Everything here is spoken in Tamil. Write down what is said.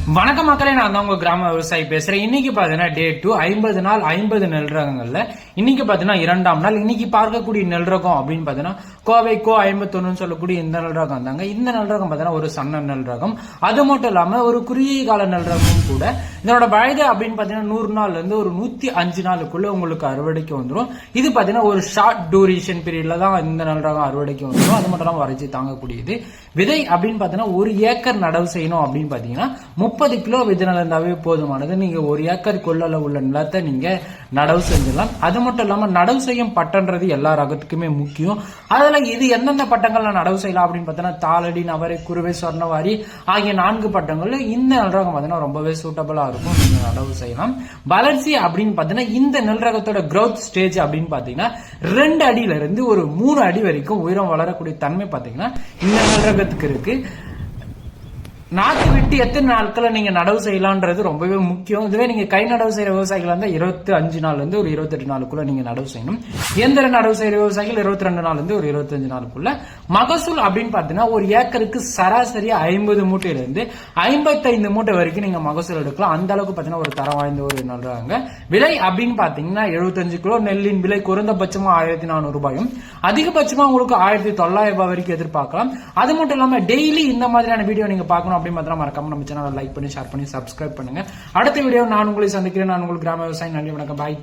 வணக்க மக்களே, நான் தான் உங்க கிராம விவசாயி பேசுறேன். இன்னைக்கு பாத்தீங்கன்னா டே 2 50 நாள் 50 நெல் ரகங்கள்ல இன்னைக்கு பாத்தீங்கன்னா 2ஆம் நாள். இன்னைக்கு பார்க்கக்கூடிய நெல் ரகம் அப்படின்னு பாத்தீங்கன்னா கோவை கோ 51 சொல்லக்கூடிய இந்த நெல் ரகம் தாங்க. இந்த நெல் ரகம் பாத்தீங்கன்னா ஒரு சன்ன நெல் ரகம். அது மட்டும் இல்லாம ஒரு குறுகிய கால நெல் ரகம் கூட. இதனோட வயது அப்படின்னு பாத்தீங்கன்னா 100 நாள்ல இருந்து ஒரு 105 நாளுக்குள்ள உங்களுக்கு அறுவடைக்கு வந்துடும். இது பாத்தீங்கன்னா ஒரு ஷார்ட் டூரேஷன் பீரியட்ல தான் இந்த நெல் ரகம் அறுவடைக்கு வந்துடும். அது மட்டும் இல்லாம வறட்சி தாங்கக்கூடியது. விதை அப்படின்னு பாத்தீங்கன்னா 1 ஏக்கர் நடவு செய்யணும் அப்படின்னு பாத்தீங்கன்னா 30 கிலோ விதை இருந்தாவே போதுமானது. நீங்க 1 ஏக்கர் கொள்ளல உள்ள நிலத்தை நீங்க நடவு செஞ்சிடலாம். அது மட்டும் இல்லாம நடவு செய்யும் பட்டன்றது எல்லா ரகத்துக்குமே முக்கியம். அதுல இது எந்தெந்த பட்டங்கள்ல நடவு செய்யலாம் அப்படின்னு பார்த்தீங்கன்னா தாளடி, நவரை, குருவை, சொர்ணவாரி ஆகிய 4 பட்டங்கள்ல இந்த நெல் ரகம் பார்த்தீங்கன்னா ரொம்பவே சூட்டபிளா இருக்கும். நீங்க நடவு செய்யலாம். வளர்ச்சி அப்படின்னு பார்த்தீங்கன்னா இந்த நெல் ரகத்தோட கிரௌத் ஸ்டேஜ் அப்படின்னு பாத்தீங்கன்னா 2 அடியில இருந்து ஒரு 3 அடி வரைக்கும் உயரம் வளரக்கூடிய தன்மை பாத்தீங்கன்னா இந்த நெல் ரகத்துக்கு இருக்கு. நாற்று விட்டு எத்தனை நாட்களை நீங்க நடவு செய்யலாம்ன்றது ரொம்பவே முக்கியம். இதுவே நீங்க கை நடவு செய்யற விவசாயிகள் இருந்தா 25 நாள்ல இருந்து ஒரு 28 நாளுக்குள்ள நீங்க நடவு செய்யணும். இயந்திர நடவு செய்யற விவசாயிகள் 22 நாள்ல இருந்து ஒரு 25 நாளுக்குள்ள. மகசூல் அப்படின்னு பாத்தீங்கன்னா ஒரு ஏக்கருக்கு சராசரியா 50 மூட்டையில இருந்து 55 மூட்டை வரைக்கும் நீங்க மகசூல் எடுக்கலாம். அந்த அளவுக்கு பாத்தீங்கன்னா ஒரு தரம் வாய்ந்த ஒரு நல்றாங்க. விலை அப்படின்னு பாத்தீங்கன்னா 75 கிலோ நெல்லின் விலை குறைந்தபட்சமா 1400 ரூபாயும் அதிகபட்சமா உங்களுக்கு 1900 ரூபாய் வரைக்கும் எதிர்பார்க்கலாம். அது மட்டும் இல்லாம டெய்லி இந்த மாதிரியான வீடியோ நீங்க பார்க்கணும் அப்படி மாத்திரம் மறக்காம நம்ம சேனலை லைக் பண்ணி ஷேர் பண்ணி சப்ஸ்கிரைப் பண்ணுங்க. அடுத்த வீடியோ நான் உங்களை சந்திக்கிறேன். நான் உங்களுக்கு கிராம விவசாயி. நன்றி, வணக்கம், பாய்.